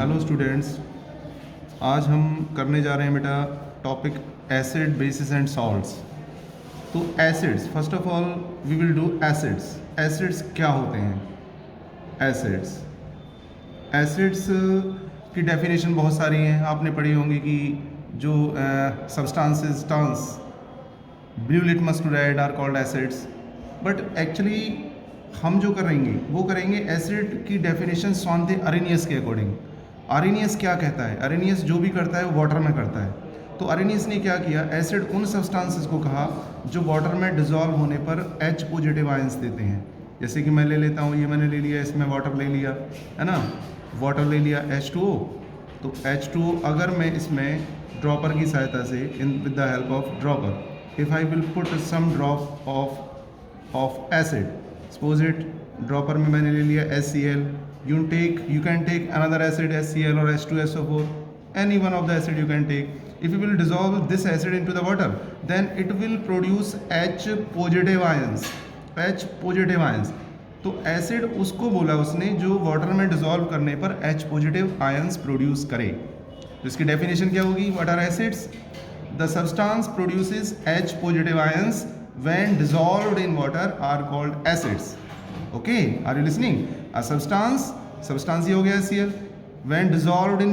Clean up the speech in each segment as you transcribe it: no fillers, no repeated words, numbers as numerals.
Hello students, आज हम करने जा रहे हैं बेटा topic acid bases and salts. तो acids, first of all we will do acids. Acids क्या होते हैं? एसिड्स की डेफिनेशन बहुत सारी हैं, आपने पढ़ी होंगी कि जो substances turns blue litmus chloride are called acids. But actually हम जो करेंगे एसिड की डेफिनेशन स्वांति अरेनियस के अकॉर्डिंग। अरेनियस क्या कहता है? अरेनियस जो भी करता है वो वाटर में करता है। तो अरेनियस ने क्या किया, एसिड उन सब्सटेंसेस को कहा जो वाटर में डिजॉल्व होने पर H पॉजिटिव आयंस देते हैं। जैसे कि मैं ले लेता हूँ, ये मैंने ले लिया, इसमें वाटर ले लिया है ना, वाटर ले लिया H2O। तो H2O अगर मैं इसमें ड्रॉपर की सहायता से with the help of dropper, if I will put some drop of acid, suppose it dropper में मैंने ले लिया HCl, you can take another acid HCl or H2SO4, any one of the acid you can take. If you will dissolve this acid into the water, then it will produce H positive ions. तो acid उसको बोला उसने जो water में dissolve करने पर H positive ions produce करे। तो इसकी डेफिनेशन क्या होगी? What are acids? The substance produces H positive ions when dissolved in water are called acids. Okay, are you listening? A substance ये हो गया HCl, when dissolved in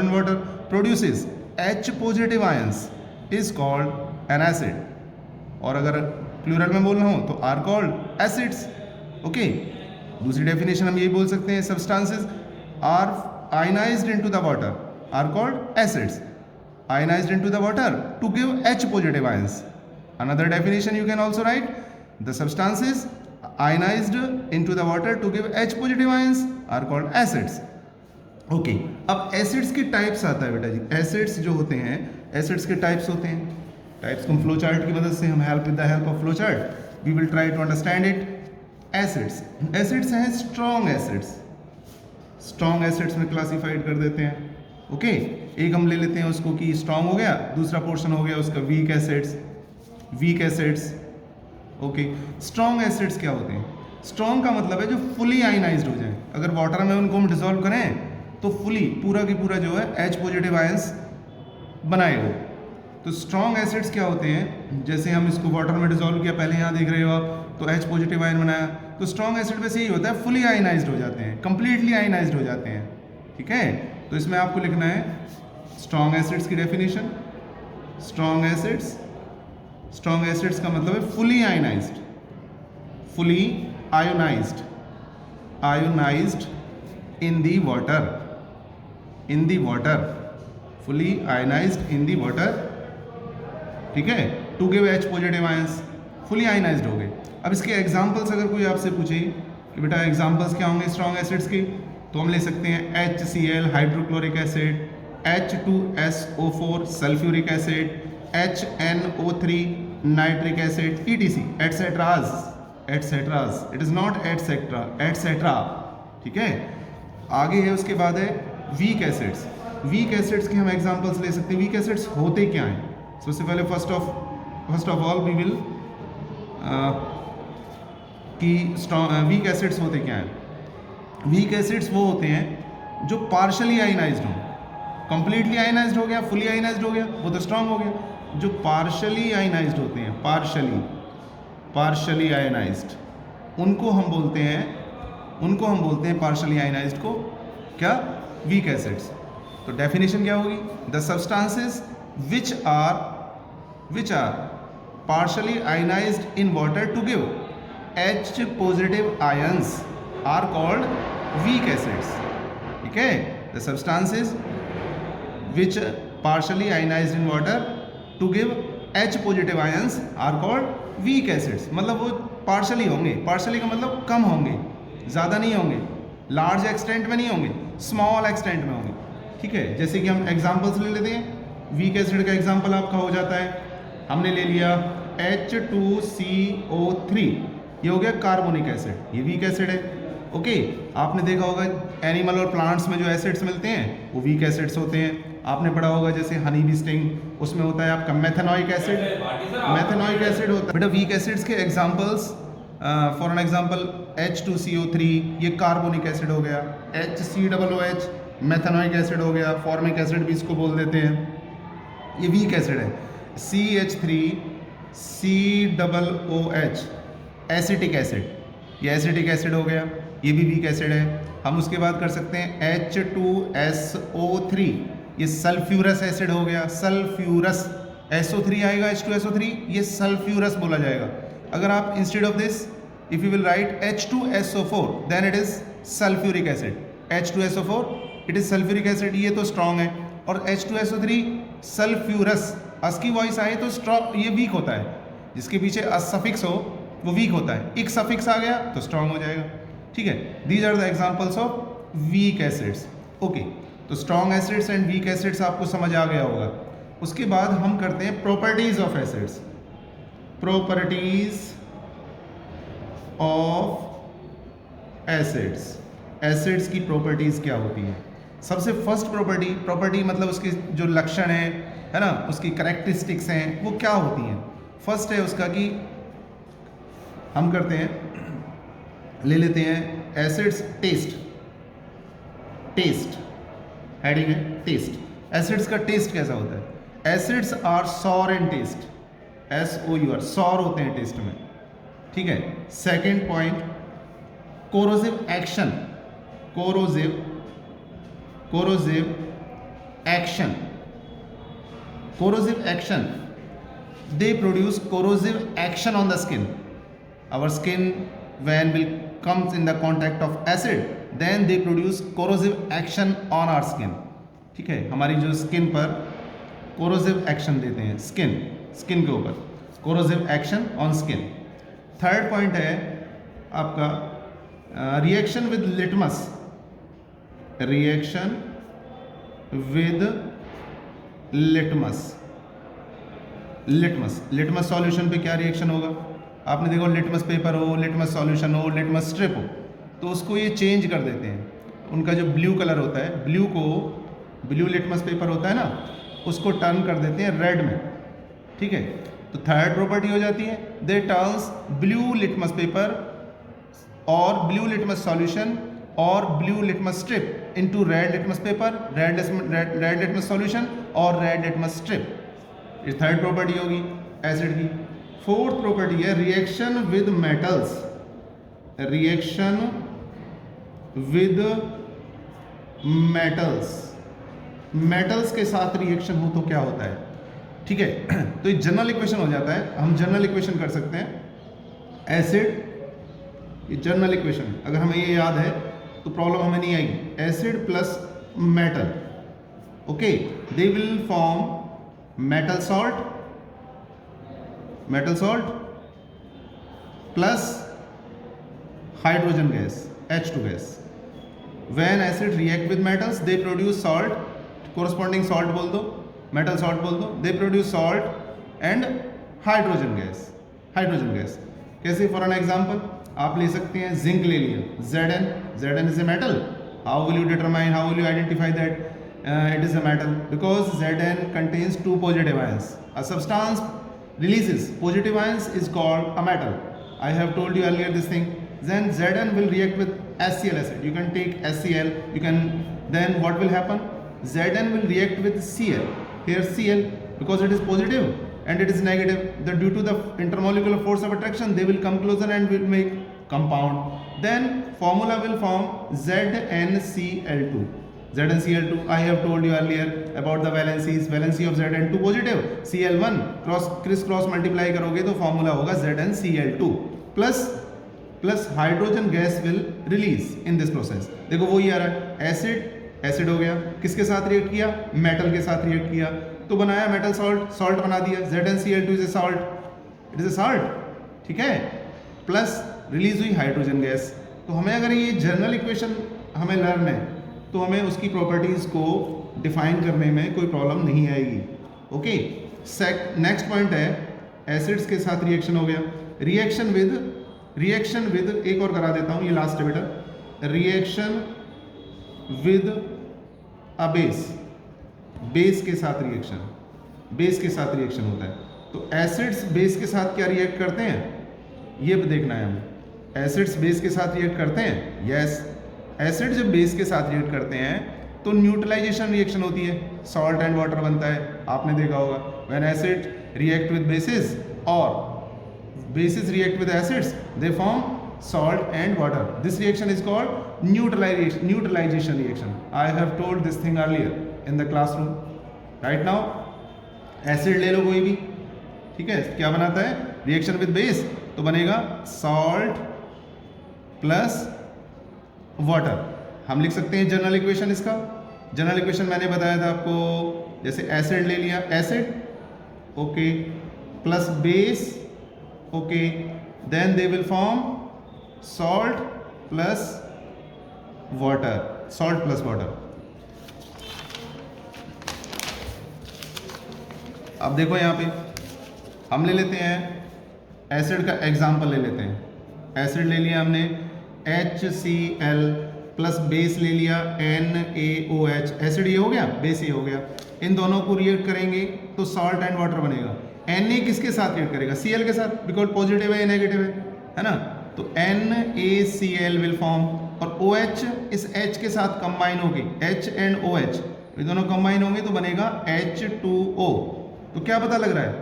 water produces H positive ions is called an acid. और अगर plural में बोलना हो तो are called acids. Okay, दूसरी डेफिनेशन हम यही बोल सकते हैं, substances are ionized into the water are called acids. Ionized into the water to give H positive ions. Another definition you can also write, the substances ionized into the water to give H positive ions are called acids. Okay, अब acids के types आता है बेटा जी। Acids जो होते हैं, acids के types होते हैं। टाइप्स को फ्लो चार्ट की मदद से हम with the help of flow chart we will try to understand it. Acids हैं स्ट्रॉन्ग एसिड्स। स्ट्रॉन्ग एसिड्स में क्लासिफाइड कर देते हैं। ओके, एक हम ले लेते हैं उसको कि स्ट्रॉन्ग हो गया, दूसरा पोर्शन हो गया उसका week acids. Okay, strong acids क्या होते हैं? स्ट्रॉन्ग का मतलब है जो फुली आयनाइज्ड हो जाए। अगर वाटर में उनको हम डिसॉल्व करें तो फुली पूरा की पूरा जो है H पॉजिटिव आयंस बनाए हो। तो स्ट्रॉन्ग एसिड्स क्या होते हैं? जैसे हम इसको वाटर में डिसॉल्व किया, पहले यहाँ देख रहे हो आप, तो H पॉजिटिव आयन बनाया। तो स्ट्रॉन्ग एसिड वैसे यही होता है, फुली आयनाइज्ड हो जाते हैं, कंप्लीटली आयनाइज्ड हो जाते हैं। ठीक है, तो इसमें आपको लिखना है स्ट्रॉन्ग एसिड्स की डेफिनेशन। स्ट्रॉन्ग एसिड्स का मतलब है fully ionized in the water, fully ionized in the water. ठीक है, to give H positive ions, fully ionized हो गए। अब इसके एग्जांपल्स अगर कोई आपसे पूछे कि बेटा एग्जांपल्स क्या होंगे स्ट्रॉन्ग एसिड्स के, तो हम ले सकते हैं HCl hydrochloric acid, H2SO4 sulphuric acid, HNO3 nitric acid, ETC etceteras. It is not etcetera. ठीक है, आगे है उसके बाद है वीक एसिड्स के हम एग्जांपल्स ले सकते हैं। वीक एसिड्स होते क्या हैं? सबसे पहले first of all we will कि वीक एसिड्स होते क्या हैं? वीक एसिड्स वो होते हैं जो पार्शली आयनाइज्ड हो। कंप्लीटली आयनाइज्ड हो गया, फुली आयनाइज्ड हो गया, वो तो स्ट्रांग हो गया। जो पार्शली आयनाइज्ड होते हैं, पार्शली आयनाइज्ड, उनको हम बोलते हैं पार्शली आयनाइज्ड को क्या? Weak acids. तो डेफिनेशन क्या होगी? The substances which are partially ionized in water to give H positive ions are called weak acids. ठीक है, the substances which partially ionized in water to give H positive ions are called weak acids। मतलब वो partially होंगे, partially का मतलब कम होंगे, ज़्यादा नहीं होंगे, लार्ज एक्सटेंट में नहीं होंगे, स्मॉल एक्सटेंट में होंगे। ठीक है, जैसे कि हम एग्जांपल्स ले लेते हैं। वीक एसिड का एग्जांपल आपका हो जाता है, हमने ले लिया H2CO3, ये हो गया कार्बोनिक एसिड, ये वीक एसिड है। ओके, आपने देखा होगा एनिमल और प्लांट्स में जो एसिड्स मिलते हैं वो वीक एसिड्स होते हैं। आपने पढ़ा होगा जैसे हनी बी स्टिंग, उसमें होता है आपका मेथेनॉइक एसिड होता है। बेटा वीक एसिड्स के examples for an example H2CO3, ये कार्बोनिक एसिड हो गया। HCOOH मेथेनोइक एसिड हो गया, फॉर्मिक एसिड भी इसको बोल देते हैं, ये वीक एसिड है। CH3COOH एसिटिक एसिड, ये एसिटिक एसिड हो गया, ये भी वीक एसिड है। हम उसके बाद कर सकते हैं H2SO3, ये सल्फ्यूरस एसिड हो गया, सल्फ्यूरस, SO3 आएगा, H2SO3, ये सल्फ्यूरस बोला जाएगा। अगर आप instead of this if you will write H2SO4 then it is sulphuric acid, H2SO4 it is sulphuric acid, ये तो स्ट्रॉन्ग है, और H2SO3 सल्फ्यूरस, अस की वॉइस आए तो स्ट्रॉन्ग, ये वीक होता है, जिसके पीछे अस सफिक्स हो वो वीक होता है, एक सफिक्स आ गया तो स्ट्रॉन्ग हो जाएगा। ठीक है, these are the examples of weak acids. Okay, तो strong acids and weak acids आपको समझ आ गया होगा। उसके बाद हम करते हैं properties of acids. Properties of acids, acids की प्रॉपर्टीज क्या होती है? सबसे फर्स्ट प्रॉपर्टी मतलब उसके जो लक्षण है ना, उसकी कैरेक्टरिस्टिक्स हैं, वो क्या होती हैं? फर्स्ट है उसका कि हम करते हैं, ले लेते हैं एसिड्स टेस्ट, टेस्ट हेडिंग है टेस्ट। एसिड्स का टेस्ट कैसा होता है? Acids are sour in taste, SOUR, sour होते हैं टेस्ट में। ठीक है, second point corrosive action, corrosive action, corrosive action, they produce corrosive action on the skin. Our skin when will comes in the contact of acid, then they produce corrosive action on our skin. ठीक है, हमारी जो skin पर corrosive action देते हैं, skin के ऊपर corrosive action on skin. Third point है आपका reaction with litmus, reaction with litmus solution पे क्या रिएक्शन होगा? आपने देखो लिटमस पेपर हो, लिटमस सॉल्यूशन हो, लिटमस स्ट्रिप हो, तो उसको ये चेंज कर देते हैं। उनका जो ब्लू कलर होता है, ब्लू लिटमस पेपर होता है ना, उसको टर्न कर देते हैं रेड में। ठीक है, तो थर्ड प्रॉपर्टी हो जाती है दे टर्न्स ब्लू लिटमस पेपर और ब्लू लिटमस सॉल्यूशन और blue litmus strip into red litmus paper, red litmus solution और रेड लिटमस स्ट्रिप। ये थर्ड प्रॉपर्टी होगी एसिड की। फोर्थ प्रॉपर्टी है reaction with metals, reaction with metals के साथ reaction हो तो क्या होता है? ठीक है, तो ये जनरल इक्वेशन हो जाता है। हम जनरल इक्वेशन कर सकते हैं एसिड, ये जनरल इक्वेशन अगर हमें ये याद है तो प्रॉब्लम हमें नहीं आएगी। Acid plus metal, okay, they will form metal salt plus hydrogen gas, H2 gas. When acid react with metals they produce salt, corresponding salt बोल दो, metal salt बोल दो, they produce salt and hydrogen gas. कैसे? For an example आप ले सकते हैं zinc ले लिया, Zn is a metal. How will you identify that it is a metal? Because Zn contains two positive ions. A substance releases positive ions is called a metal. I have told you earlier this thing. Then Zn will react with HCl acid. You can take HCl, then what will happen? Zn will react with Cl. Here Cl, because it is positive and it is negative, that due to the intermolecular force of attraction they will come closer and will make compound. Then formula will form ZnCl2. I have told you earlier about the valencies. Valency of Zn2 positive, Cl1 criss-cross multiply करोगे तो formula होगा ZnCl2 plus hydrogen gas will release in this process. देखो वही आ रहा है, acid हो गया, किसके साथ रिएक्ट किया? मेटल के साथ रिएक्ट किया, तो बनाया मेटल सॉल्ट बना दिया। ZnCl2 is a salt, it is a salt, ठीक है, प्लस रिलीज हुई हाइड्रोजन गैस। तो हमें अगर ये जनरल इक्वेशन हमें लर्न है तो हमें उसकी प्रॉपर्टीज़ को डिफाइन करने में कोई प्रॉब्लम नहीं आएगी। ओके, नेक्स्ट पॉइंट है एसिड्स के साथ रिएक्शन हो गया। रिएक्शन विद एक और करा देता हूँ, ये लास्ट है बेटा। रिएक्शन विद अ बेस के साथ रिएक्शन होता है। तो एसिड्स बेस के साथ क्या रिएक्ट करते हैं ये भी देखना है हमें। एसिड्स बेस के साथ रिएक्ट करते हैं, यस। एसिड जब बेस के साथ रिएक्ट करते हैं तो न्यूट्रलाइजेशन रिएक्शन होती है, सॉल्ट एंड वाटर बनता है, आपने देखा होगा। When acid react with basis और bases react with acids, they form salt and water. This reaction is called neutralization reaction. I have told this thing earlier in the classroom. Right now acid ले लो कोई भी, ठीक है, क्या बनाता है, reaction with base, तो बनेगा salt प्लस वाटर। हम लिख सकते हैं जनरल इक्वेशन इसका। जनरल इक्वेशन मैंने बताया था आपको, जैसे एसिड ले लिया, acid okay plus base okay, then they will form salt plus water, salt plus water. अब देखो यहाँ पे हम ले लेते हैं एसिड का एग्जाम्पल ले लेते हैं। एसिड ले लिया हमने HCl प्लस बेस ले लिया NaOH। एसिड ये हो गया, बेस ये हो गया, इन दोनों को रिएक्ट करेंगे तो सॉल्ट एंड वाटर बनेगा। Na किसके साथ रिएक्ट करेगा, Cl के साथ, बिकॉज पॉजिटिव है या नेगेटिव है ना, तो NaCl विल फॉर्म, और OH इस H के साथ कंबाइन होगी, H एंड OH ये दोनों कंबाइन होंगे तो बनेगा H2O। तो क्या पता लग रहा है,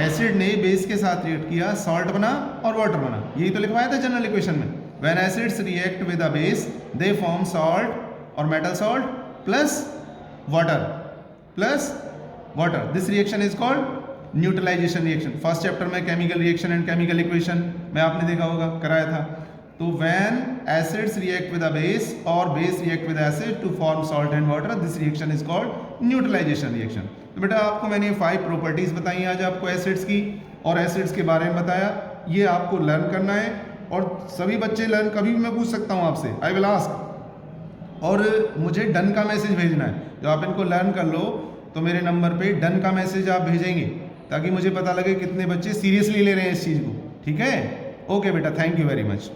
एसिड ने बेस के साथ रिएक्ट किया, सॉल्ट बना और वाटर बना, यही तो लिखवाया था जनरल इक्वेशन में। When acids react with a base they form salt और metal salt plus water. This reaction is called neutralisation reaction. First chapter में chemical reaction and chemical equation में आपने देखा होगा, कराया था। तो when acids react with a base और base react with acid to form salt and water, this reaction is called neutralisation reaction. तो बेटा आपको मैंने 5 प्रॉपर्टीज बताई आज आपको एसिड्स की, और एसिड्स के बारे में बताया, ये आपको लर्न करना है। और सभी बच्चे लर्न, कभी भी मैं पूछ सकता हूँ आपसे, आई विल आस्क, और मुझे डन का मैसेज भेजना है। जब आप इनको लर्न कर लो तो मेरे नंबर पे डन का मैसेज आप भेजेंगे, ताकि मुझे पता लगे कितने बच्चे सीरियसली ले रहे हैं इस चीज़ को, ठीक है। ओके बेटा, थैंक यू वेरी मच।